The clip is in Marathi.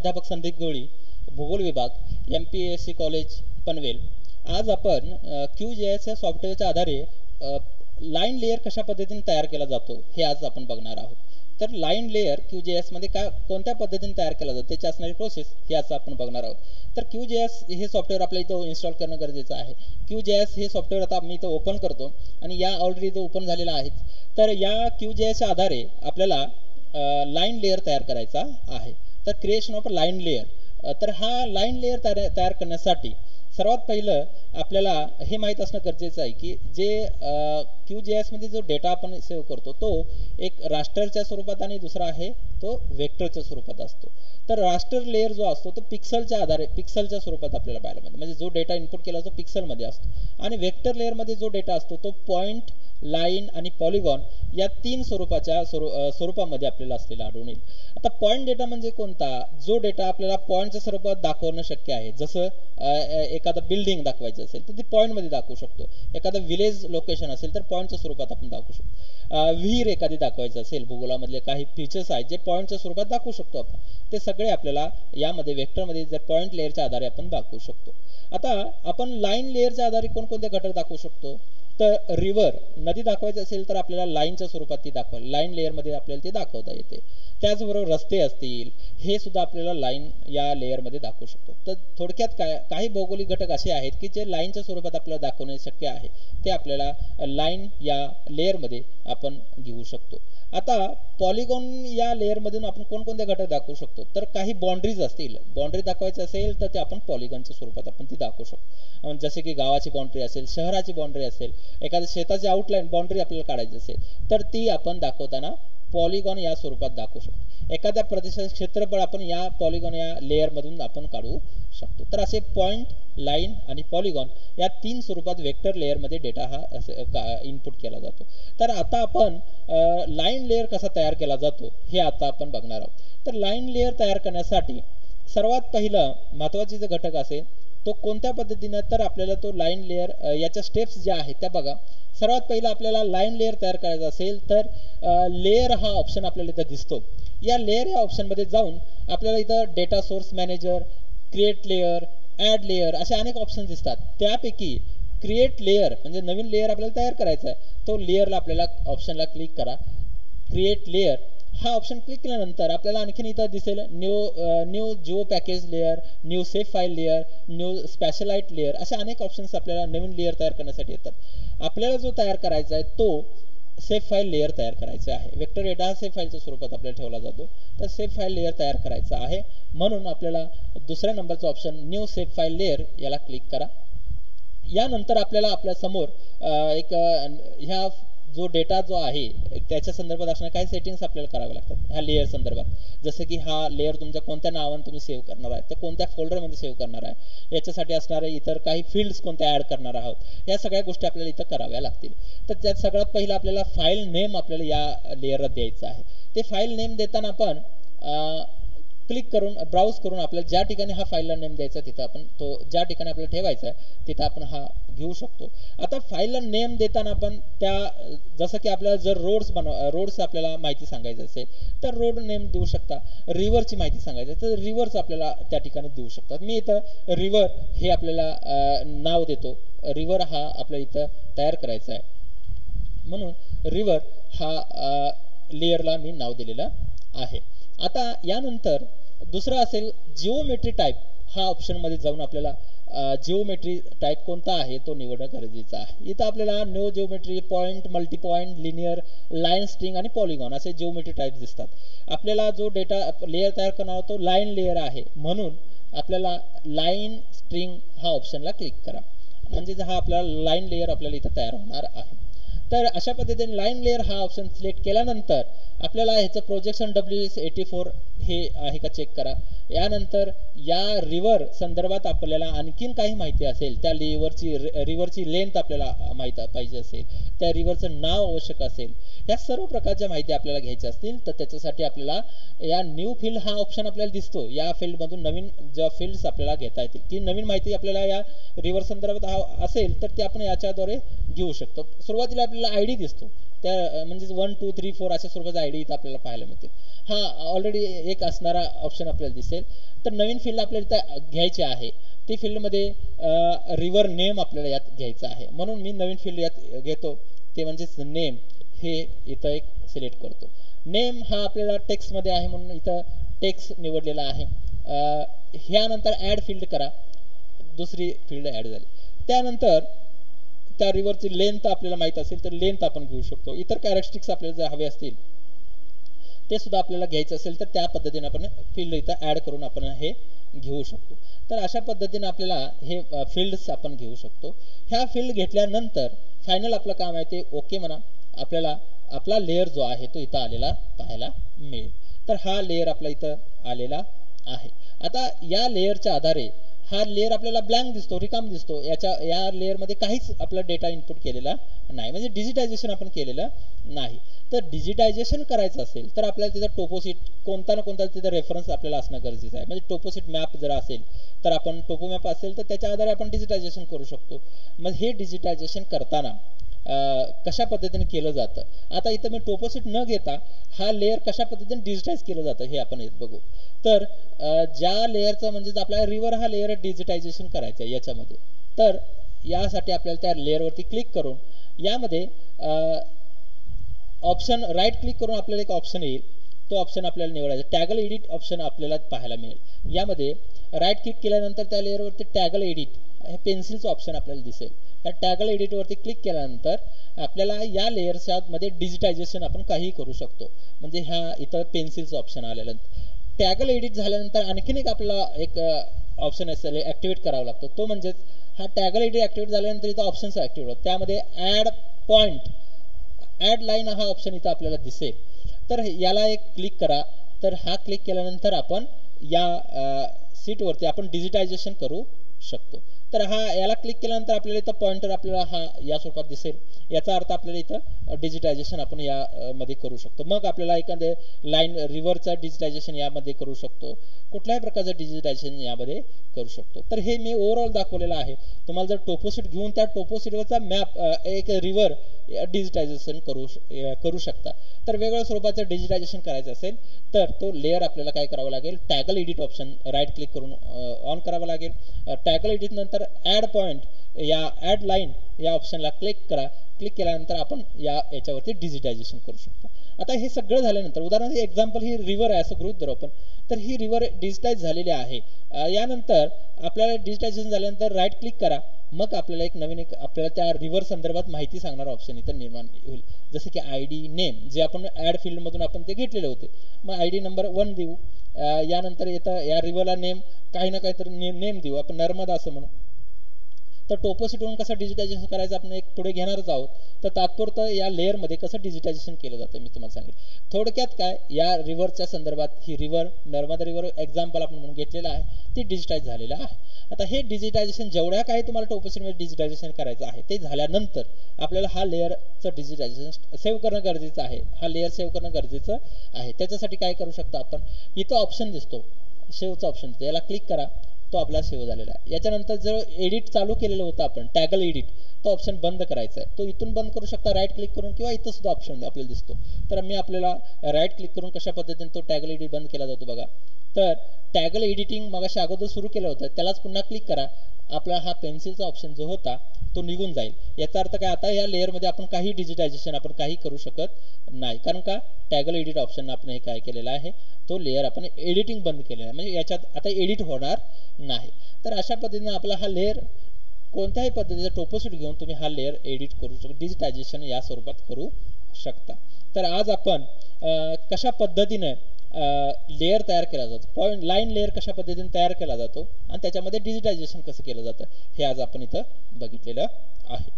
प्राध्यापक संदीप गवळी, भूगोल विभाग, MPSC कॉलेज पनवेल. आज आपण QGIS या सॉफ्टवेअरच्या आधारे लाईन लेअर कशा पद्धतीने तयार केला जातो हे आज आपण बघणार आहोत. तर लाईन लेअर QGIS मध्ये कोणत्या पद्धतीने तयार केला जातो त्याची असणारी प्रोसेस हे आज आपण बघणार आहोत. तर QGIS हे सॉफ्टवेअर आपल्या इथं इन्स्टॉल करणं गरजेचं आहे. QGIS हे सॉफ्टवेअर आता मी इथं ओपन करतो आणि या ऑलरेडी इथं ओपन झालेला आहे. तर या QGISच्या आधारे आपल्याला लाईन लेअर तयार करायचा आहे. तर क्रिएशन ऑफ लाईन लेअर. तर हा लाईन लेअर तयार करण्यासाठी सर्वात पहिलं आपल्याला हे माहीत असणं गरजेचं आहे की जे QGIS मध्ये जो डेटा आपण सेव्ह करतो तो एक रास्टरच्या स्वरूपात आणि दुसरा आहे तो वेक्टरच्या स्वरूपात असतो. तर रास्टर लेअर जो असतो तो पिक्सलच्या आधारे पिक्सलच्या स्वरूपात आपल्याला पाहायला मिळतो. म्हणजे जो डेटा इनपुट केला तो पिक्सलमध्ये असतो आणि वेक्टर लेअरमध्ये जो डेटा असतो तो पॉईंट, लाईन आणि पॉलिगॉन या तीन स्वरूपामध्ये आपल्याला असलेला आढळून येईल. आता पॉईंट डेटा म्हणजे कोणता? जो डेटा आपल्याला पॉईंटच्या स्वरूपात दाखवणं शक्य आहे. जसं एखादा बिल्डिंग दाखवायचं असेल तर ते पॉईंटमध्ये दाखवू शकतो. एखादं विलेज लोकेशन असेल तर पॉईंटच्या स्वरूपात आपण दाखवू शकतो. विहीर एखादी दाखवायचं असेल, भूगोलामधले काही फीचर्स आहेत जे पॉईंटच्या स्वरूपात दाखवू शकतो आपण. ते सगळे आपल्याला यामध्ये वेक्टरमध्ये जर पॉईंट लेअरच्या आधारे आपण दाखवू शकतो. आता आपण लाईन लेअरच्या आधारे कोणकोणते घटक दाखवू शकतो? तर रिव्हर, नदी दाखवायची असेल तर आपल्याला लाईनच्या स्वरूपात ती दाखवायला लाईन लेअरमध्ये आपल्याला ते दाखवता येते. त्याचबरोबर रस्ते असतील हे सुद्धा आपल्याला लाईन या लेअरमध्ये दाखवू शकतो. तर थोडक्यात काही भौगोलिक घटक असे आहेत की जे लाईनच्या स्वरूपात आपल्याला दाखवणे शक्य आहे, ते आपल्याला लाईन या लेअरमध्ये आपण घेऊ शकतो. आता पॉलिगॉन या लेअरमधून आपण कोणकोणते घटक दाखवू शकतो? तर काही बाउंड्रीज असतील, बाउंड्री दाखवायची असेल तर ते आपण पॉलिगॉनच्या स्वरूपात आपण ती दाखवू शकतो. जसे की गावाची बाउंड्री असेल, शहराची बाउंड्री असेल, एखाद्या शेताची आउटलाईन बाउंड्री आपल्याला काढायची असेल तर ती आपण दाखवताना पॉलिगॉन या स्वरूपात दाखवू शकतो. एखाद्या प्रदेशाचे क्षेत्रफळ आपण या पॉलिगॉन या लेअर मधून आपण काढू शकतो. तर असे पॉइंट, लाईन आणि पॉलिगॉन या तीन स्वरूपात वेक्टर लेअर मध्ये डेटा हा इनपुट केला जातो. तर आता आपण लाईन लेअर कसा तयार केला जातो हे आता आपण बघणार आहोत. तर लाईन लेअर तयार करण्यासाठी सर्वात पहिलं महत्वाचे जे घटक असेल तो कोणत्या पद्धतीने? तर आपल्याला तो लाईन लेअर याच्या स्टेप्स ज्या आहेत त्या बघा. सर्वात पहिला आपल्याला लाईन लेअर तयार करायचा असेल तर लेअर हा ऑप्शन आपल्याला इथं दिसतो. या लेअर या ऑप्शन मध्ये जाऊन आपल्याला इथं data source manager, create layer, add layer असे अनेक ऑप्शन दिसतात. त्यापैकी क्रिएट लेअर म्हणजे नवीन लेअर आपल्याला तयार करायचा आहे, तो लेअरला आपल्याला ऑप्शनला क्लिक करा. क्रिएट लेअर हा ऑप्शन क्लिक केल्यानंतर आपल्याला आणखीन इथं दिसेल new geo package layer, new safe file layer, new spatialite layer असे अनेक ऑप्शन्स आपल्याला नवीन लेअर तयार करण्यासाठी येतात. आपल्याला जो तयार करायचा आहे तो सेफ फाईल लेअर तयार करायचा आहे. वेक्टर डेटा हा सेफ फाईलच्या स्वरूपात आपल्याला ठेवला जातो. तर सेफ फाईल लेअर तयार करायचा आहे म्हणून आपल्याला दुसऱ्या नंबरचा option new safe file layer याला क्लिक करा. यानंतर आपल्याला आपल्या समोर एक ह्या जो डेटा जो आहे त्याच्या संदर्भात असणारे काही सेटिंग्स आपल्याला करावे लागतात ह्या लेअर संदर्भात. जसं की हा लेअर तुमच्या कोणत्या नावाने तुम्ही सेव्ह करणार आहे, तर कोणत्या फोल्डरमध्ये सेव्ह करणार आहे, याच्यासाठी असणारे इतर काही फील्ड्स कोणत्या ऍड करणार आहोत, या सगळ्या गोष्टी आपल्याला इथं कराव्या लागतील. तर त्यात सगळ्यात पहिलं आपल्याला फाईल नेम आपल्याला या लेअरला द्यायचं आहे. ते फाईल नेम देताना आपण क्लिक करून ब्राउज करून आपल्याला ज्या ठिकाणी हा फाईलला नेम द्यायचा तिथं आपण तो ज्या ठिकाणी आपल्याला ठेवायचा आहे तिथं आपण हा घेऊ शकतो. आता फाईलला नेम देताना आपण त्या जसं की आपल्याला जर रोड्स आपल्याला माहिती सांगायचं असेल तर रोड नेम देऊ शकता. रिव्हरची माहिती सांगायची तर रिव्हर्स आपल्याला त्या ठिकाणी देऊ शकतात. मी इथं रिव्हर हे आपल्याला नाव देतो. रिव्हर हा आपल्या इथं तयार करायचा आहे म्हणून रिव्हर हा लेअरला मी नाव दिलेलं आहे. आता यानंतर दुसरं असेल जिओमेट्री टाईप. हा ऑप्शन मध्ये जाऊन आपल्याला जिओमेट्री टाईप कोणता आहे तो निवडणं गरजेचं आहे. इथं आपल्याला new geometry, point, multi point, linear, line, string आणि पॉलिगॉन असे जिओमेट्री टाईप दिसतात. आपल्याला जो डेटा लेअर तयार करणार तो लाईन लेअर आहे म्हणून आपल्याला लाईन स्ट्रिंग हा ऑप्शनला क्लिक करा. म्हणजे हा आपल्याला लाईन लेअर आपल्याला इथं तयार होणार आहे. तर अशा पद्धतीने लाईन लेअर हा ऑप्शन सिलेक्ट केल्यानंतर आपल्याला ह्याचं प्रोजेक्शन WS84 हे आहे का चेक करा. यानंतर या रिव्हर संदर्भात आपल्याला आणखीन काही माहिती असेल, त्या रिव्हरची लेंथ आपल्याला माहिती पाहिजे असेल, त्या रिव्हरचं नाव आवश्यक असेल, या सर्व प्रकारच्या माहिती आपल्याला घ्यायच्या असतील तर त्याच्यासाठी आपल्याला या न्यू फील्ड हा ऑप्शन आपल्याला दिसतो. या फील्डमधून नवीन ज्या फील्ड्स आपल्याला घेता येतील की नवीन माहिती आपल्याला या रिव्हर संदर्भात असेल तर ते आपण याच्याद्वारे घेऊ शकतो. सुरुवातीला आपल्याला ID दिसतो. त्या म्हणजेच 1 2 3 4 अशा स्वरूपाचा आयडी इथं आपल्याला पाहायला मिळतील. हा ऑलरेडी एक असणारा ऑप्शन आपल्याला दिसेल. तर नवीन फील्ड आपल्याला इथं घ्यायची आहे. ती फील्डमध्ये रिव्हर नेम आपल्याला यात घ्यायचं आहे. म्हणून मी नवीन फील्ड यात घेतो, ते म्हणजेच नेम. हे इथं एक सिलेक्ट करतो. नेम हा आपल्याला टेक्स्टमध्ये आहे म्हणून इथं टेक्स्ट निवडलेला आहे. ह्यानंतर ॲड फील्ड करा, दुसरी फील्ड ॲड झाली. त्यानंतर त्या रिव्हरची लेंथ आपल्याला माहित असेल तर लेंथ आपण घेऊ शकतो. इतर कॅरेक्टरिस्टिक्स आपल्याला जर हवे असतील ते सुद्धा आपल्याला घ्यायचं असेल तर त्या पद्धतीने आपण फील्ड इथं ॲड करून आपण हे घेऊ शकतो. तर अशा पद्धतीने आपल्याला हे फील्ड्स आपण घेऊ शकतो. ह्या फील्ड घेतल्यानंतर फायनल आपलं काम आहे ते ओके म्हणा. आपल्याला आपला लेअर जो आहे तो इथं आलेला पाहायला मिळेल. तर हा लेअर आपला इथं आलेला आहे. आता या लेअरच्या आधारे हा लेअर आपल्याला ब्लँक दिसतो, रिकाम दिसतो. या लेअरमध्ये काहीच आपला डेटा इनपुट केलेला नाही, म्हणजे डिजिटायझेशन आपण केलेलं नाही. तर डिजिटायझेशन करायचं असेल तर आपल्याला तिथं टोपोसिट कोणता ना कोणता तिथं रेफरन्स आपल्याला असणं गरजेचं आहे. म्हणजे टोपोसिट मॅप जर असेल तर आपण टोपो मॅप असेल तर त्याच्या आधारे आपण डिजिटायझेशन करू शकतो. मग हे डिजिटायझेशन करताना कशा पद्धतीने केलं जातं. आता इथं मी टोपोसिट न घेता हा लेअर कशा पद्धतीने डिजिटाइज केलं जातं हे आपण बघू. तर ज्या लेअरचं म्हणजेच आपल्याला रिव्हर हा लेअर डिजिटायझेशन करायचं आहे याच्यामध्ये. तर यासाठी आपल्याला त्या लेअरवरती क्लिक करून यामध्ये ऑप्शन राईट क्लिक करून आपल्याला एक ऑप्शन येईल, तो ऑप्शन आपल्याला निवडायचा. टॅगल एडिट ऑप्शन आपल्याला पाहायला मिळेल. यामध्ये राईट क्लिक केल्यानंतर त्या लेअरवरती टॅगल एडिट हे पेन्सिलचं ऑप्शन आपल्याला दिसेल. या टॅगल एडिटवरती क्लिक केल्यानंतर आपल्याला या लेअरच्या मध्ये डिजिटायझेशन आपण काहीही करू शकतो. म्हणजे ह्या इथं पेन्सिलचं ऑप्शन आलेलं. टॅगल एडिट झाल्यानंतर आणखीन एक आपला एक ऑप्शन असेल ऍक्टिव्हेट करावा लागतो. तो म्हणजेच हा टॅगल एडिट ऍक्टिव्हेट झाल्यानंतर इथं ऑप्शन्स ऍक्टिव्हेट होतात. त्यामध्ये ऍड पॉइंट, ऍड लाईन हा ऑप्शन इथं आपल्याला दिसेल. तर याला एक क्लिक करा. तर हा क्लिक केल्यानंतर आपण या सीटवरती आपण डिजिटायझेशन करू शकतो. तर हा याला क्लिक केल्यानंतर आपल्याला इथं पॉइंटर आपल्याला हा या स्वरूपात दिसेल. याचा अर्थ आपल्याला इथं डिजिटायझेशन आपण या मध्ये करू शकतो. मग आपल्याला एखादे लाईन रिव्हरचा डिजिटायझेशन यामध्ये करू शकतो. कुठल्याही प्रकारचं डिजिटायझेशन यामध्ये करू शकतो. तर हे मी ओव्हरऑल दाखवलेलं आहे. तुम्हाला जर टोपोसिट घेऊन त्या टोपोसिटवरचा मॅप एक रिव्हर डिजिटायझेशन करू शकता. तर वेगवेगळ्या स्वरूपाचं डिजिटायझेशन करायचं असेल तर तो लेअर आपल्याला काय करावं लागेल, टॅगल एडिट ऑप्शन राईट क्लिक करून ऑन करावं लागेल. टॅगल एडिट नंतर ऍड पॉइंट या ऍड लाईन या ऑप्शनला क्लिक करा. क्लिक केल्यानंतर आपण याच्यावरती डिजिटायझेशन करू शकतो. आता हे सगळं झाल्यानंतर उदाहरणार्थ एक्झाम्पल ही रिव्हर आहे असं गृहीत धरू आपण. तर ही रिव्हर डिजिटाइज झालेली आहे. यानंतर आपल्याला डिजिटायझेशन झाल्यानंतर राईट क्लिक करा. मग आपल्याला एक नवीन आपल्याला त्या रिव्हर संदर्भात माहिती सांगणारा ऑप्शन इथं निर्माण होईल. जसं की आयडी नेम जे आपण ऍड फील्ड मधून आपण ते घेतलेले होते. मग आयडी नंबर 1 देऊ. यानंतर येतं या रिव्हरला नेम काही ना काहीतरी नेम देऊ आपण, नर्मदा असं म्हणू. तर टोपोसिटवरून कसं डिजिटायझेशन करायचं आपण एक पुढे घेणारच आहोत. तर तात्पुरतं या लेअरमध्ये कसं डिजिटायझेशन केलं जातं मी तुम्हाला सांगेल. थोडक्यात काय, या रिव्हरच्या संदर्भात ही रिव्हर नर्मदा रिव्हर एक्झाम्पल आपण म्हणून घेतलेलं आहे, ती डिजिटाइज झालेलं आहे. आता हे डिजिटायझेशन जेवढ्या काही तुम्हाला टोपोसिटमध्ये डिजिटायझेशन करायचं आहे ते झाल्यानंतर आपल्याला हा लेअरचं डिजिटायझेशन सेव्ह करणं गरजेचं आहे. हा लेअर सेव्ह करणं गरजेचं आहे. त्याच्यासाठी काय करू शकतो आपण, इथं ऑप्शन दिसतो सेव्हचा ऑप्शन, याला क्लिक करा. तो आपला सेव्ह झालेला आहे. याच्यानंतर जर एडिट चालू केलेलं होतं आपण टॅगल एडिट, तो ऑप्शन बंद करायचा आहे. तो इथून बंद करू शकता राईट क्लिक करून, किंवा इथं सुद्धा ऑप्शन आपल्याला दिसतो. तर मी आपल्याला राईट क्लिक करून कशा पद्धतीने तो टॅगल एडिट बंद केला जातो बघा. तर टॅगल एडिटिंग मगाशी अगोदर सुरू केलं होतं त्यालाच पुन्हा क्लिक करा. आपला हा पेन्सिलचा ऑप्शन जो होता तो निघून जाईल. याचा अर्थ काय, आता या लेअरमध्ये आपण काही डिजिटायझेशन आपण काही करू शकत नाही. कारण का, टॅगल एडिट ऑप्शन आपण हे काय केलेलं आहे, तो लेअर आपण एडिटिंग बंद केलेला आहे. म्हणजे याच्यात आता एडिट होणार नाही. तर अशा पद्धतीने आपला हा लेअर कोणत्याही पद्धतीचा टोपोसिट घेऊन तुम्ही हा लेअर एडिट करू शकता, डिजिटायझेशन या स्वरूपात करू शकता. तर आज आपण कशा पद्धतीने लेअर तयार केला जातो, पॉइंट लाईन लेअर कशा पद्धतीने तयार केला जातो आणि त्याच्यामध्ये डिजिटायझेशन कसं केलं जातं हे आज आपण इथं बघितलेलं आहे.